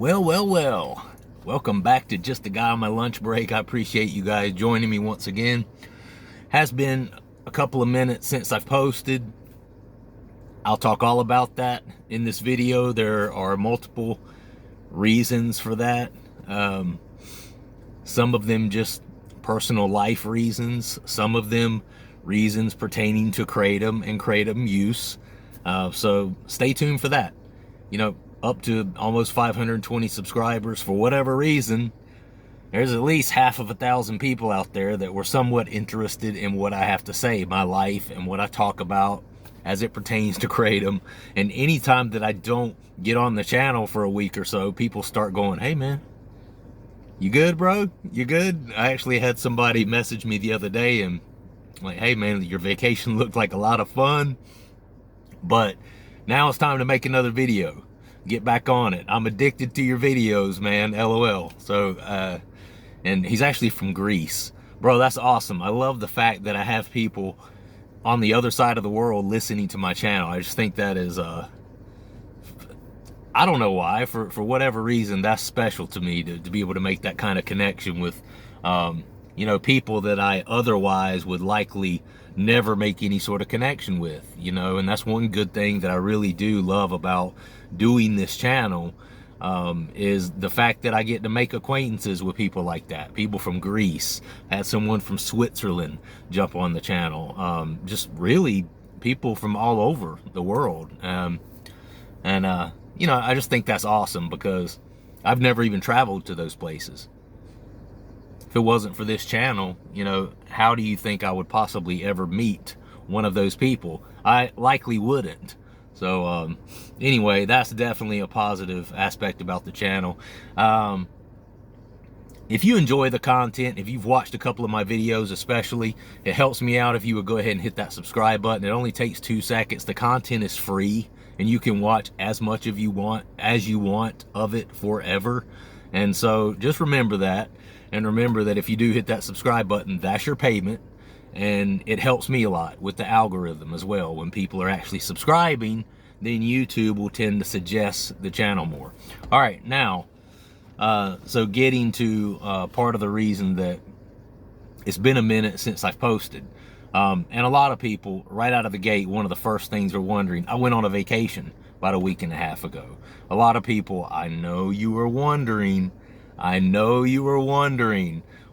Well. Welcome back to Just a Guy on My Lunch Break. I appreciate you guys joining me once again. Has been a couple of minutes since I've posted. I'll talk all about that in this video. There are multiple reasons for that. Some of them just personal life reasons. Some of them reasons pertaining to Kratom and Kratom use. So stay tuned for that. You know, up to almost 520 subscribers. For whatever reason, there's at least half of 1,000 people out there that were somewhat interested in what I have to say, my life, and what I talk about as it pertains to Kratom. And anytime that I don't get on the channel for a week or so, people start going, "Hey man, you good, bro? You good?" I actually had somebody message me the other day and like, "Hey man, your vacation looked like a lot of fun, but now it's time to make another video. Get back on it. I'm addicted to your videos, man, LOL." So, and he's actually from Greece. Bro, that's awesome. I love the fact that I have people on the other side of the world listening to my channel. I just think that is, I don't know why, for whatever reason, that's special to me to be able to make that kind of connection with, you know, people that I otherwise would likely never make any sort of connection with, you know. And that's one good thing that I really do love about doing this channel, is the fact that I get to make acquaintances with people like that. People from Greece, had someone from Switzerland jump on the channel, just really people from all over the world. You know, I just think that's awesome because I've never even traveled to those places. If it wasn't for this channel, you know, how do you think I would possibly ever meet one of those people? I likely wouldn't. So anyway, that's definitely a positive aspect about the channel. If you enjoy the content, if you've watched a couple of my videos especially, it helps me out if you would go ahead and hit that subscribe button. It only takes 2 seconds. The content is free and you can watch as much as you want of it forever. And so just remember that. And remember that if you do hit that subscribe button, that's your payment. And it helps me a lot with the algorithm as well. When people are actually subscribing, then YouTube will tend to suggest the channel more. All right, now, so getting to part of the reason that it's been a minute since I've posted. And a lot of people, right out of the gate, one of the first things are wondering, I went on a vacation about a week and a half ago. A lot of people, I know you were wondering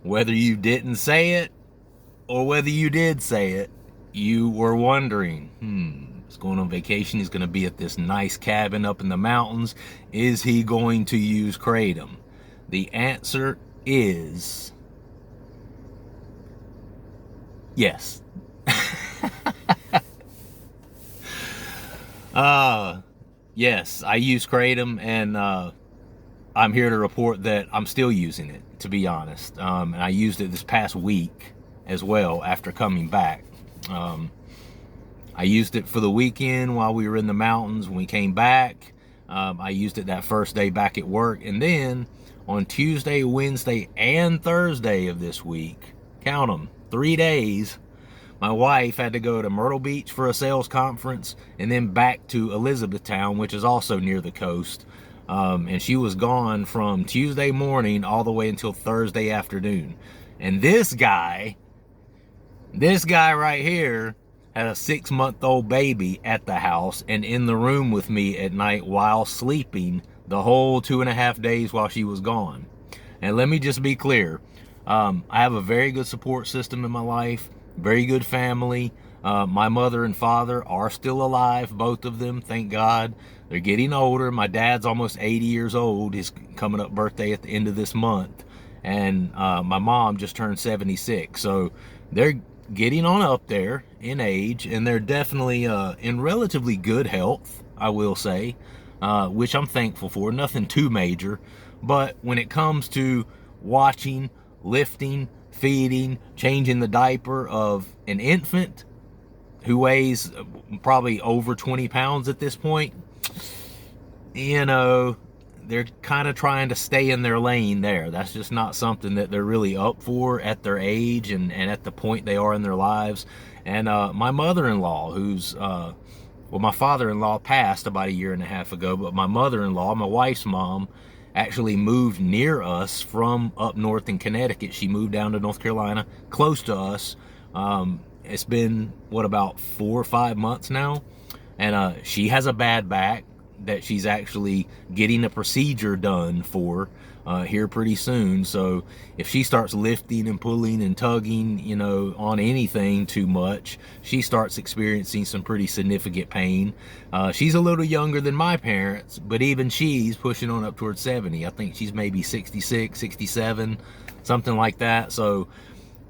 whether you didn't say it or whether you did say it. You were wondering, he's going on vacation. He's going to be at this nice cabin up in the mountains. Is he going to use Kratom? The answer is yes. Yes, I use Kratom, and I'm here to report that I'm still using it, to be honest. And I used it this past week as well after coming back. I used it for the weekend while we were in the mountains. When we came back, I used it that first day back at work. And then on Tuesday, Wednesday, and Thursday of this week, count them, 3 days, my wife had to go to Myrtle Beach for a sales conference and then back to Elizabethtown, which is also near the coast. And she was gone from Tuesday morning all the way until Thursday afternoon. And this guy right here had a 6-month-old baby at the house and in the room with me at night while sleeping the whole 2.5 days while she was gone. And let me just be clear. I have a very good support system in my life, very good family. My mother and father are still alive, both of them, thank God. They're getting older. My dad's almost 80 years old. His coming up birthday at the end of this month. And my mom just turned 76. So they're getting on up there in age, and they're definitely in relatively good health, I will say, which I'm thankful for. Nothing too major. But when it comes to watching, lifting, feeding, changing the diaper of an infant who weighs probably over 20 pounds at this point, you know, they're kind of trying to stay in their lane there. That's just not something that they're really up for at their age and at the point they are in their lives. And my mother-in-law, who's, well, my father-in-law passed about 1.5 years ago, but my mother-in-law, my wife's mom, actually moved near us from up north in Connecticut. She moved down to North Carolina, close to us. It's been, what, about 4 or 5 months now? And she has a bad back that she's actually getting a procedure done for here pretty soon. So if she starts lifting and pulling and tugging, you know, on anything too much, she starts experiencing some pretty significant pain. She's a little younger than my parents, but even she's pushing on up towards 70. I think she's maybe 66, 67, something like that. So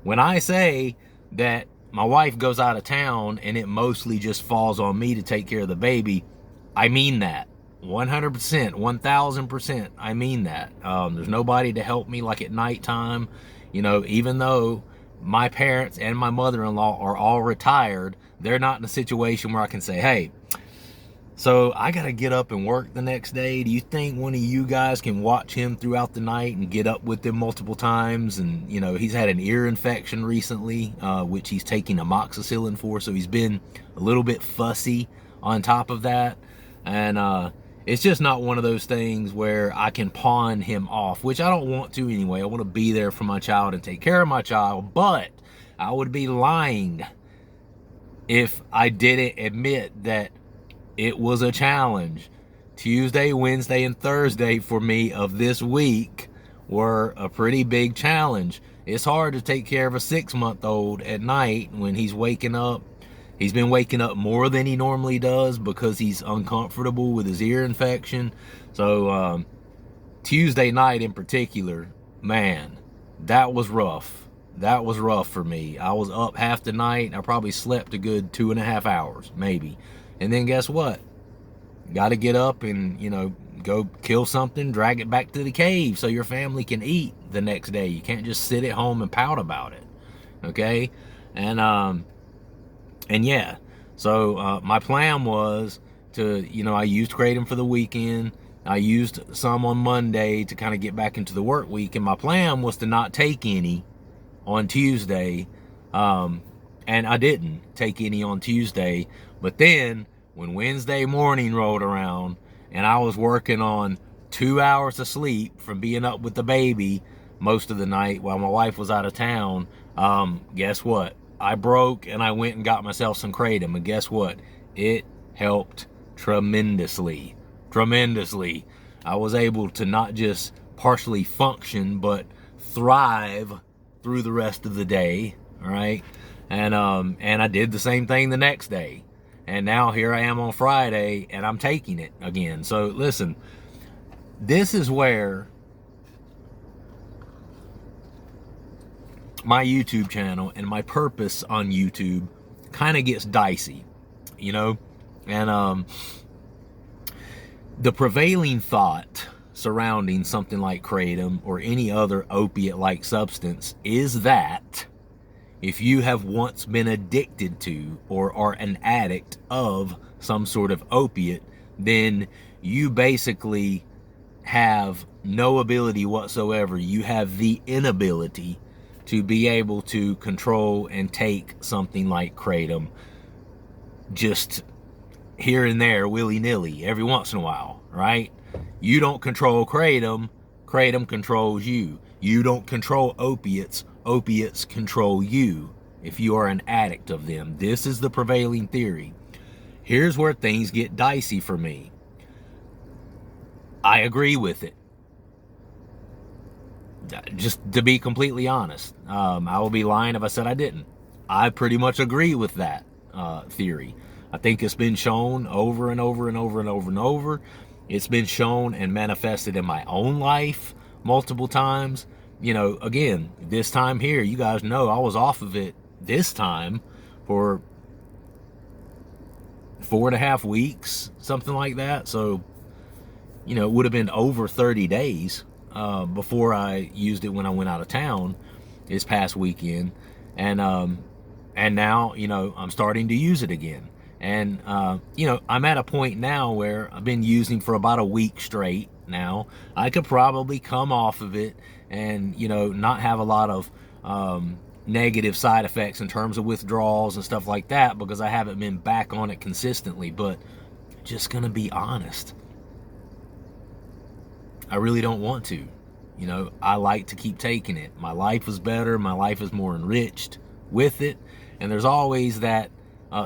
when I say that my wife goes out of town and it mostly just falls on me to take care of the baby, I mean that. 100%, 1000%, I mean that. There's nobody to help me, like at nighttime. You know, even though my parents and my mother-in-law are all retired, they're not in a situation where I can say, hey, so I gotta get up and work the next day. Do you think one of you guys can watch him throughout the night and get up with him multiple times? And, you know, he's had an ear infection recently, which he's taking amoxicillin for, so he's been a little bit fussy on top of that. And it's just not one of those things where I can pawn him off, which I don't want to anyway. I want to be there for my child and take care of my child, but I would be lying if I didn't admit that it was a challenge. Tuesday, Wednesday, and Thursday for me of this week were a pretty big challenge. It's hard to take care of a 6-month-old at night when he's waking up. He's been waking up more than he normally does because he's uncomfortable with his ear infection. So Tuesday night in particular, man, that was rough. That was rough for me. I was up half the night. I probably slept a good 2.5 hours, maybe. And then guess what? Got to get up and, you know, go kill something, drag it back to the cave so your family can eat the next day. You can't just sit at home and pout about it. Okay? And yeah, so my plan was to, you know, I used Kratom for the weekend. I used some on Monday to kind of get back into the work week. And my plan was to not take any on Tuesday. And I didn't take any on Tuesday. But then when Wednesday morning rolled around and I was working on 2 hours of sleep from being up with the baby most of the night while my wife was out of town, guess what? I broke and I went and got myself some Kratom, and guess what? It helped tremendously. Tremendously. I was able to not just partially function, but thrive through the rest of the day, all right? And I did the same thing the next day. And now here I am on Friday, and I'm taking it again. So listen, this is where my YouTube channel and my purpose on YouTube kind of gets dicey, you know? And the prevailing thought surrounding something like Kratom or any other opiate-like substance is that if you have once been addicted to or are an addict of some sort of opiate, then you basically have no ability whatsoever. You have the inability to be able to control and take something like Kratom just here and there, willy-nilly, every once in a while, right? You don't control Kratom, Kratom controls you. You don't control opiates, opiates control you if you are an addict of them. This is the prevailing theory. Here's where things get dicey for me. I agree with it. Just to be completely honest, I will be lying if I said I didn't. I pretty much agree with that theory. I think it's been shown over and over and over and over and over. It's been shown and manifested in my own life multiple times. You know, again, this time here, you guys know I was off of it this time for 4.5 weeks, something like that. So, you know, it would have been over 30 days before I used it when I went out of town this past weekend. And now, you know, I'm starting to use it again. And, you know, I'm at a point now where I've been using for about a week straight now. I could probably come off of it and, you know, not have a lot of negative side effects in terms of withdrawals and stuff like that because I haven't been back on it consistently. But just gonna be honest, I really don't want to. You know, I like to keep taking it. My life is better. My life is more enriched with it. And there's always that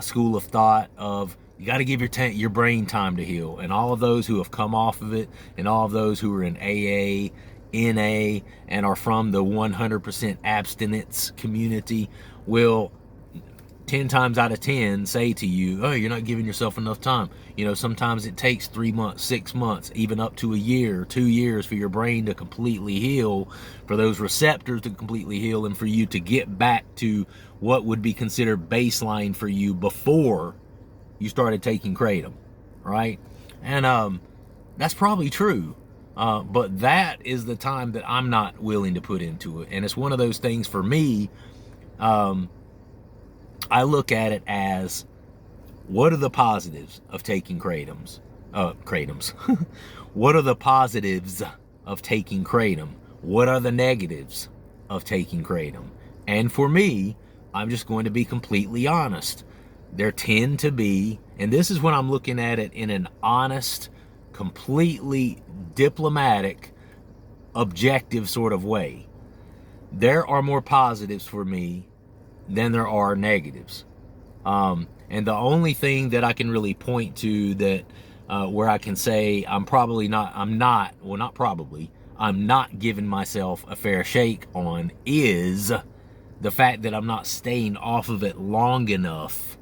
school of thought of you got to give your brain time to heal. And all of those who have come off of it, and all of those who are in AA, NA, and are from the 100% abstinence community will 10 times out of 10 say to you, oh, you're not giving yourself enough time. You know, sometimes it takes 3 months, 6 months, even up to a year, 2 years for your brain to completely heal, for those receptors to completely heal, and for you to get back to what would be considered baseline for you before you started taking Kratom, right? And that's probably true. But that is the time that I'm not willing to put into it. And it's one of those things for me, I look at it as, what are the positives of taking Kratoms? What are the positives of taking Kratom? What are the negatives of taking Kratom? And for me, I'm just going to be completely honest. There tend to be, and this is when I'm looking at it in an honest, completely diplomatic, objective sort of way. There are more positives for me than there are negatives. And the only thing that I can really point to that where I can say I'm not giving myself a fair shake on is the fact that I'm not staying off of it long enough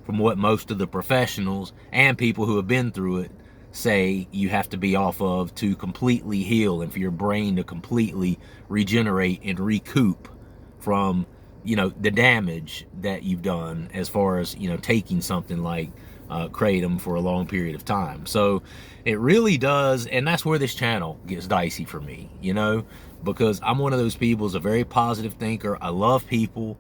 from what most of the professionals and people who have been through it say you have to be off of to completely heal and for your brain to completely regenerate and recoup from, you know, the damage that you've done as far as, you know, taking something like Kratom for a long period of time. So it really does, and that's where this channel gets dicey for me, you know, because I'm one of those people who's a very positive thinker. I love people.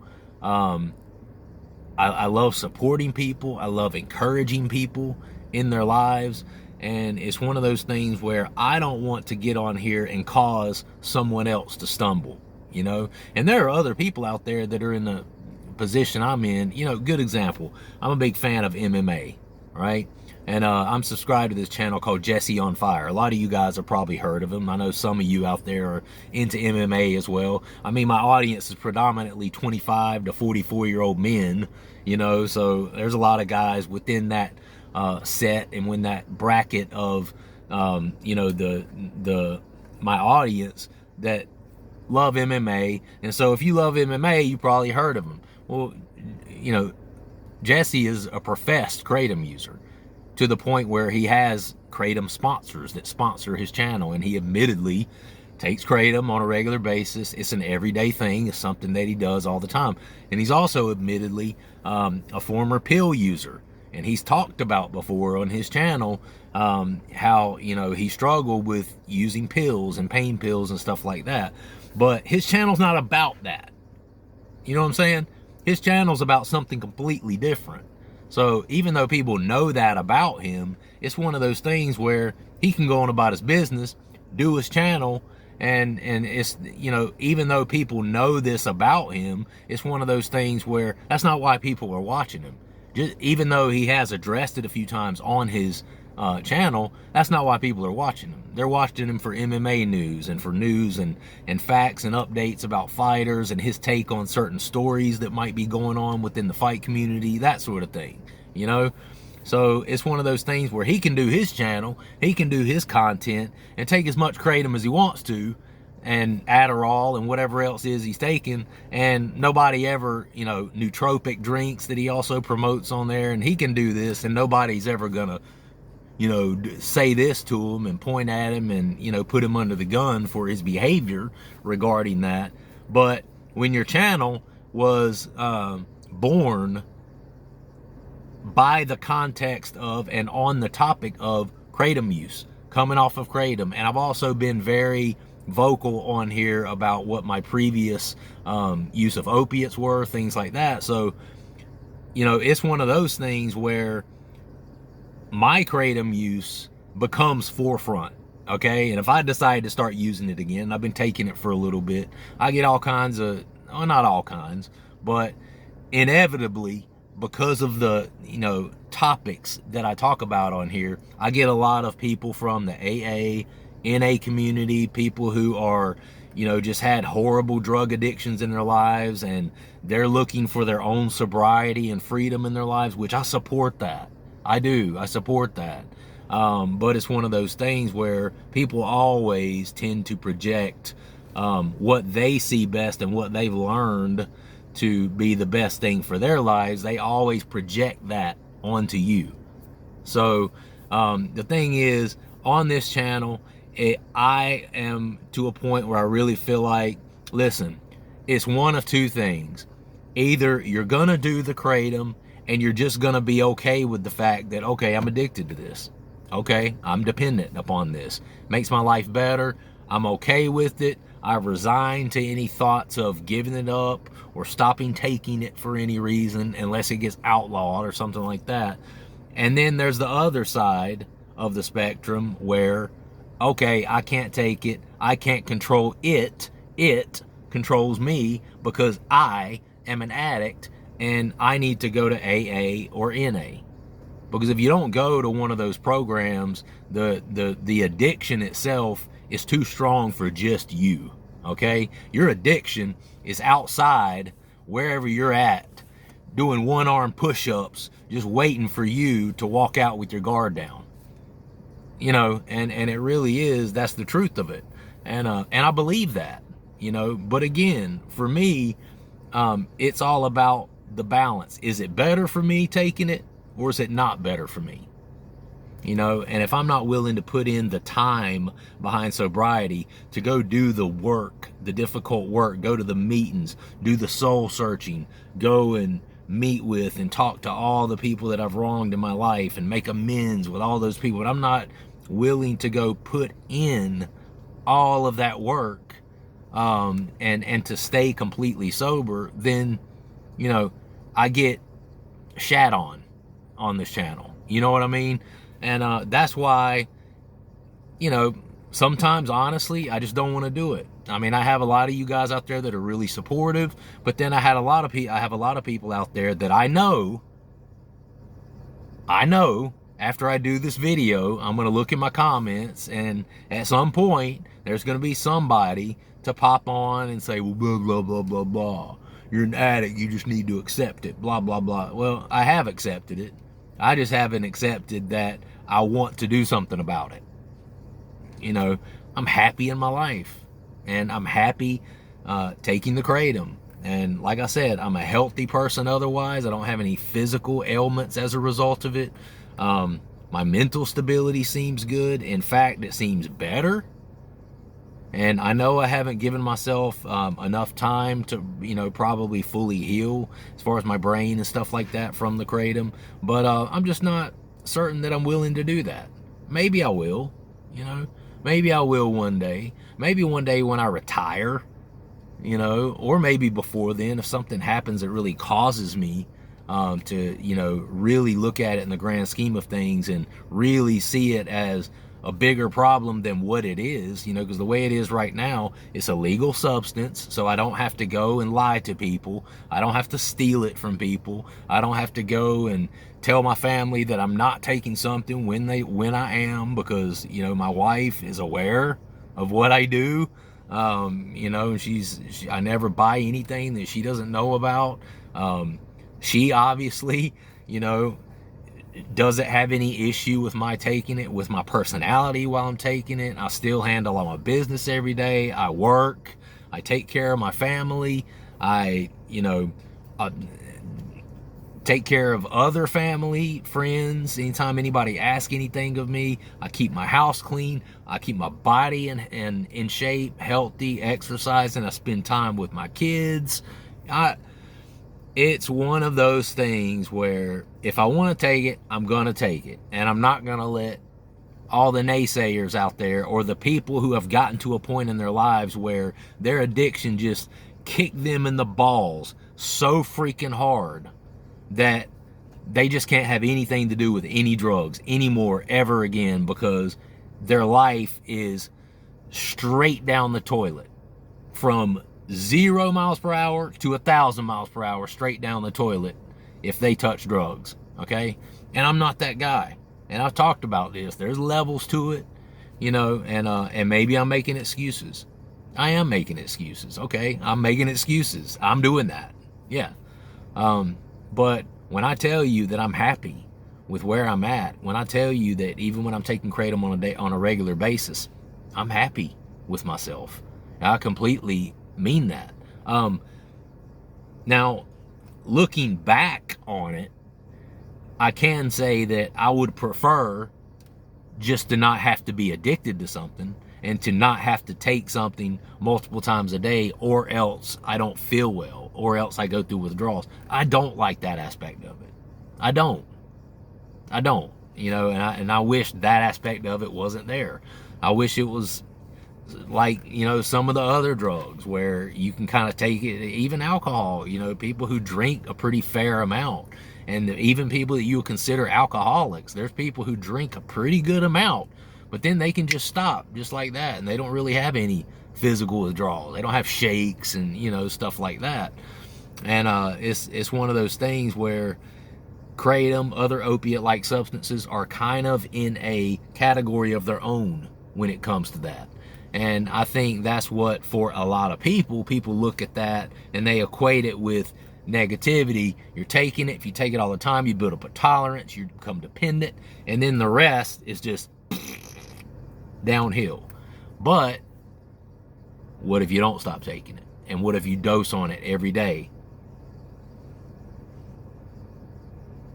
I love supporting people. I love encouraging people in their lives. And it's one of those things where I don't want to get on here and cause someone else to stumble, you know. And there are other people out there that are in the position I'm in. You know, good example, I'm a big fan of MMA, right? And I'm subscribed to this channel called Jesse on Fire. A lot of you guys have probably heard of him. I know some of you out there are into MMA as well. I mean, my audience is predominantly 25 to 44-year-old men, you know, so there's a lot of guys within that set and when that bracket of, you know, my audience that love MMA. And so if you love MMA, you probably heard of him. Well, you know, Jesse is a professed Kratom user, to the point where he has Kratom sponsors that sponsor his channel, and he admittedly takes Kratom on a regular basis. It's an everyday thing. It's something that he does all the time. And he's also admittedly a former pill user, and he's talked about before on his channel how, you know, he struggled with using pills and pain pills and stuff like that. But his channel's not about that. You know what I'm saying? His channel's about something completely different. So even though people know that about him, it's one of those things where he can go on about his business, do his channel, and it's, you know, even though people know this about him, it's one of those things where that's not why people are watching him. Just, even though he has addressed it a few times on his channel, that's not why people are watching him. They're watching him for MMA news and for news and facts and updates about fighters and his take on certain stories that might be going on within the fight community, that sort of thing, you know. So it's one of those things where he can do his channel, he can do his content and take as much Kratom as he wants to, and Adderall and whatever else is he's taking, and nobody ever, you know, nootropic drinks that he also promotes on there, and he can do this and nobody's ever gonna, you know, say this to him and point at him and, you know, put him under the gun for his behavior regarding that. But when your channel was born by the context of and on the topic of Kratom use, coming off of Kratom, and I've also been very vocal on here about what my previous use of opiates were, things like that. So, you know, it's one of those things where my Kratom use becomes forefront, okay? And if I decide to start using it again, I've been taking it for a little bit, I get all kinds of, well, not all kinds, but inevitably, because of the, you know, topics that I talk about on here, I get a lot of people from the AA, NA community, people who are, just had horrible drug addictions in their lives, and they're looking for their own sobriety and freedom in their lives, which I support that. I do. I support that. But it's one of those things where people always tend to project what they see best and what they've learned to be the best thing for their lives. They always project that onto you. So the thing is, on this channel, I am to a point where I really feel like, listen, it's one of two things. Either you're going to do the Kratom and you're just going to be okay with the fact that, okay, I'm addicted to this. Okay, I'm dependent upon this. Makes my life better. I'm okay with it. I've resigned to any thoughts of giving it up or stopping taking it for any reason unless it gets outlawed or something like that. And then there's the other side of the spectrum where, okay, I can't take it. I can't control it. It controls me because I am an addict and I need to go to AA or NA. Because if you don't go to one of those programs, the addiction itself is too strong for just you, okay? Your addiction is outside, wherever you're at, doing one-arm push-ups, just waiting for you to walk out with your guard down. And it really is, that's the truth of it. And I believe that, but again, for me, it's all about the balance. Is it better for me taking it, or is it not better for me? And if I'm not willing to put in the time behind sobriety to go do the work, the difficult work, go to the meetings, do the soul searching, go and meet with and talk to all the people that I've wronged in my life and make amends with all those people, but I'm not willing to go put in all of that work and to stay completely sober, then, I get shat on this channel. You know what I mean? And that's why, sometimes, honestly, I just don't want to do it. I mean, I have a lot of you guys out there that are really supportive, but then I have a lot of people out there that I know after I do this video, I'm going to look at my comments, and at some point, there's going to be somebody to pop on and say, well, blah, blah, blah, blah, blah. You're an addict. You just need to accept it. Blah, blah, blah. Well, I have accepted it. I just haven't accepted that I want to do something about it. I'm happy in my life, and I'm happy taking the Kratom. And like I said, I'm a healthy person otherwise. I don't have any physical ailments as a result of it. My mental stability seems good. In fact, it seems better. And I know I haven't given myself enough time to, probably fully heal as far as my brain and stuff like that from the Kratom. But I'm just not certain that I'm willing to do that. Maybe I will, Maybe I will one day. Maybe one day when I retire, or maybe before then, if something happens that really causes me to, really look at it in the grand scheme of things and really see it as a bigger problem than what it is, because the way it is right now, it's a legal substance, so I don't have to go and lie to people. I don't have to steal it from people. I don't have to go and tell my family that I'm not taking something when I am, because, my wife is aware of what I do. And I never buy anything that she doesn't know about. She obviously, doesn't have any issue with my taking it, with my personality while I'm taking it. I still handle all my business every day. I work. I take care of my family. I take care of other family, friends. Anytime anybody asks anything of me, I keep my house clean. I keep my body in shape, healthy, exercising. I spend time with my kids. It's one of those things where if I want to take it, I'm going to take it. And I'm not going to let all the naysayers out there, or the people who have gotten to a point in their lives where their addiction just kicked them in the balls so freaking hard that they just can't have anything to do with any drugs anymore ever again, because their life is straight down the toilet from 0 miles per hour to 1,000 miles per hour straight down the toilet if they touch drugs. Okay? And I'm not that guy. And I've talked about this. There's levels to it. and maybe I'm making excuses. I am making excuses. Okay, I'm making excuses. I'm doing that. Yeah. But when I tell you that I'm happy with where I'm at, when I tell you that even when I'm taking Kratom on a regular basis, I'm happy with myself. I completely mean that. Now, looking back on it, I can say that I would prefer just to not have to be addicted to something and to not have to take something multiple times a day, or else I don't feel well, or else I go through withdrawals. I don't like that aspect of it. I don't. And I wish that aspect of it wasn't there. I wish it was like, some of the other drugs where you can kind of take it, even alcohol, people who drink a pretty fair amount, and even people that you would consider alcoholics, there's people who drink a pretty good amount, but then they can just stop just like that, and they don't really have any physical withdrawal. They don't have shakes and, stuff like that. And it's one of those things where Kratom, other opiate-like substances, are kind of in a category of their own when it comes to that. And I think that's what, for a lot of people look at that and they equate it with negativity. You're taking it. If you take it all the time, you build up a tolerance, you become dependent, and then the rest is just downhill. But what if you don't stop taking it? And what if you dose on it every day?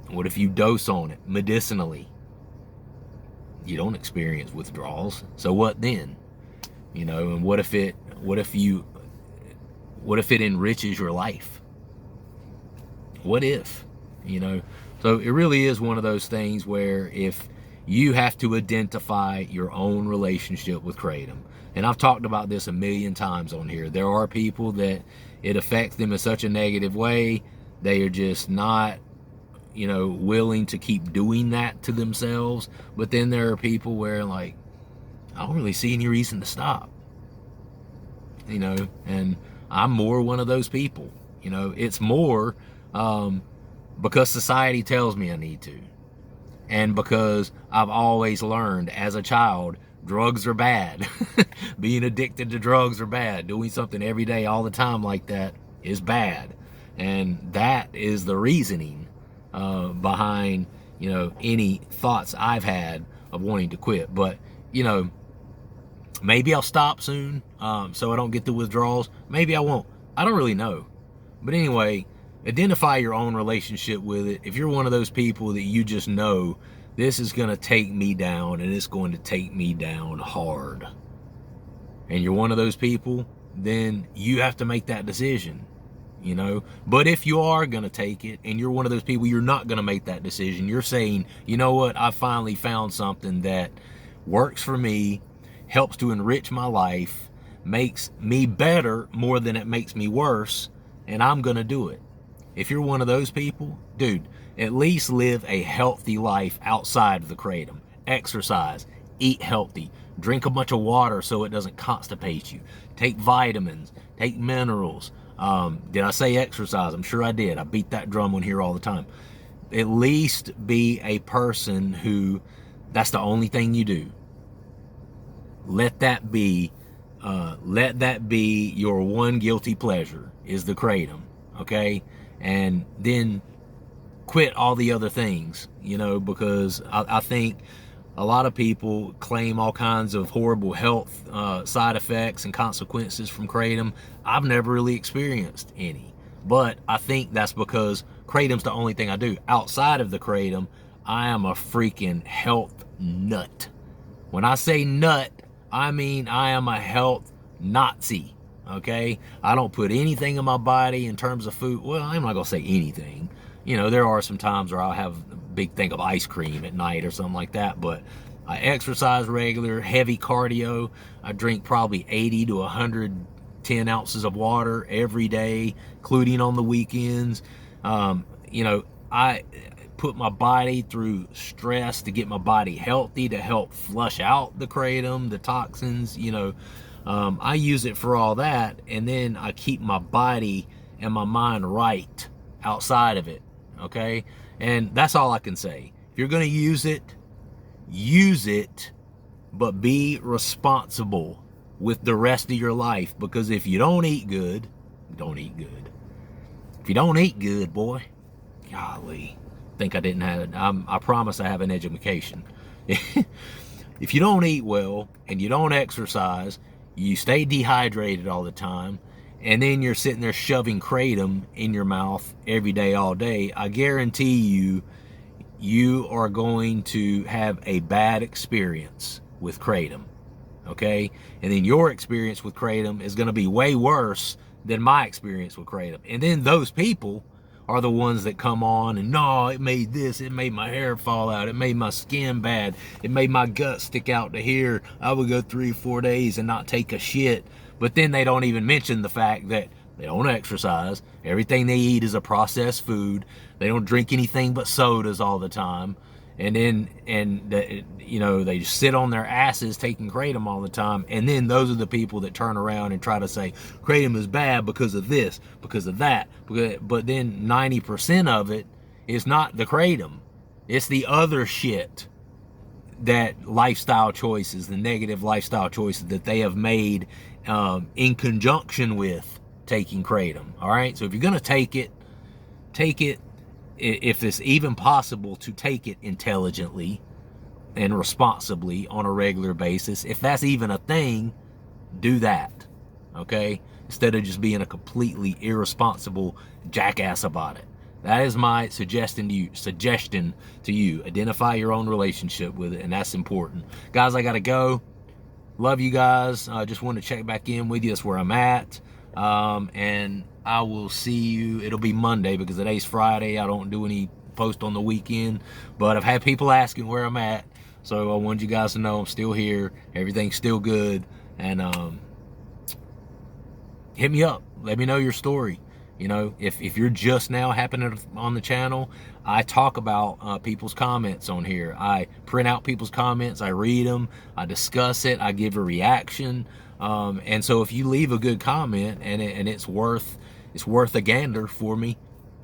What if you dose on it medicinally? You don't experience withdrawals. So what then? And what if it enriches your life? What if? So it really is one of those things where if you have to identify your own relationship with Kratom. And I've talked about this a million times on here. There are people that it affects them in such a negative way, they are just not willing to keep doing that to themselves. But then there are people where, like, I don't really see any reason to stop. And I'm more one of those people. It's more because society tells me I need to. And because I've always learned as a child, drugs are bad. Being addicted to drugs are bad. Doing something every day all the time like that is bad. And that is the reasoning behind, any thoughts I've had of wanting to quit. But, maybe I'll stop soon so I don't get the withdrawals. Maybe I won't. I don't really know. But anyway, identify your own relationship with it. If you're one of those people that you just know, this is going to take me down, and it's going to take me down hard, and you're one of those people, then you have to make that decision. But if you are going to take it and you're one of those people, you're not going to make that decision. You're saying, you know what, I finally found something that works for me, helps to enrich my life, makes me better more than it makes me worse, and I'm going to do it. If you're one of those people, dude, at least live a healthy life outside of the Kratom. Exercise, eat healthy, drink a bunch of water so it doesn't constipate you, take vitamins, take minerals. Did I say exercise? I'm sure I did. I beat that drum on here all the time. At least be a person who, that's the only thing you do. Let that be your one guilty pleasure, is the Kratom, okay? And then quit all the other things, because I think a lot of people claim all kinds of horrible health side effects and consequences from Kratom. I've never really experienced any, but I think that's because Kratom's the only thing I do. Outside of the Kratom, I am a freaking health nut. When I say nut, I mean I am a health Nazi, okay? I don't put anything in my body in terms of food. Well, I'm not going to say anything. There are some times where I'll have a big thing of ice cream at night or something like that, but I exercise regular, heavy cardio. I drink probably 80 to 110 ounces of water every day, including on the weekends. I put my body through stress to get my body healthy, to help flush out the Kratom, the toxins. I use it for all that, and then I keep my body and my mind right outside of it, okay? And that's all I can say. If you're going to use it but be responsible with the rest of your life, because if you don't eat good, don't eat good. If you don't eat good, boy, golly, think I didn't have it. I promise I have an education. If you don't eat well and you don't exercise, you stay dehydrated all the time, and then you're sitting there shoving Kratom in your mouth every day, all day, I guarantee you are going to have a bad experience with Kratom. Okay? And then your experience with Kratom is going to be way worse than my experience with Kratom. And then those people are the ones that come on and, no, it made this, it made my hair fall out, it made my skin bad, it made my gut stick out to here. I would go 3 or 4 days and not take a shit. But then they don't even mention the fact that they don't exercise. Everything they eat is a processed food. They don't drink anything but sodas all the time. And then, they just sit on their asses taking Kratom all the time. And then those are the people that turn around and try to say Kratom is bad because of this, because of that. But then 90% of it is not the Kratom. It's the other shit, that lifestyle choices, the negative lifestyle choices that they have made in conjunction with taking Kratom. All right. So if you're going to take it, if it's even possible to take it intelligently and responsibly on a regular basis. If that's even a thing, do that. Okay? Instead of just being a completely irresponsible jackass about it. That is my suggestion to you. Identify your own relationship with it, and that's important. Guys, I gotta go. Love you guys. I just want to check back in with you. That's where I'm at. And I will see you. It'll be Monday because today's Friday. I don't do any post on the weekend, but I've had people asking where I'm at, so I wanted you guys to know I'm still here. Everything's still good, and hit me up. Let me know your story. You know, if you're just now happening on the channel, I talk about people's comments on here. I print out people's comments, I read them, I discuss it, I give a reaction. And so if you leave a good comment and it's worth a gander for me,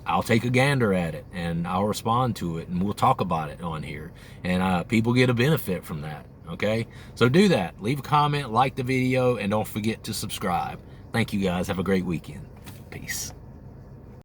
I'll take a gander at it and I'll respond to it and we'll talk about it on here. And people get a benefit from that. Okay, so do that. Leave a comment, like the video, and don't forget to subscribe. Thank you guys. Have a great weekend. Peace.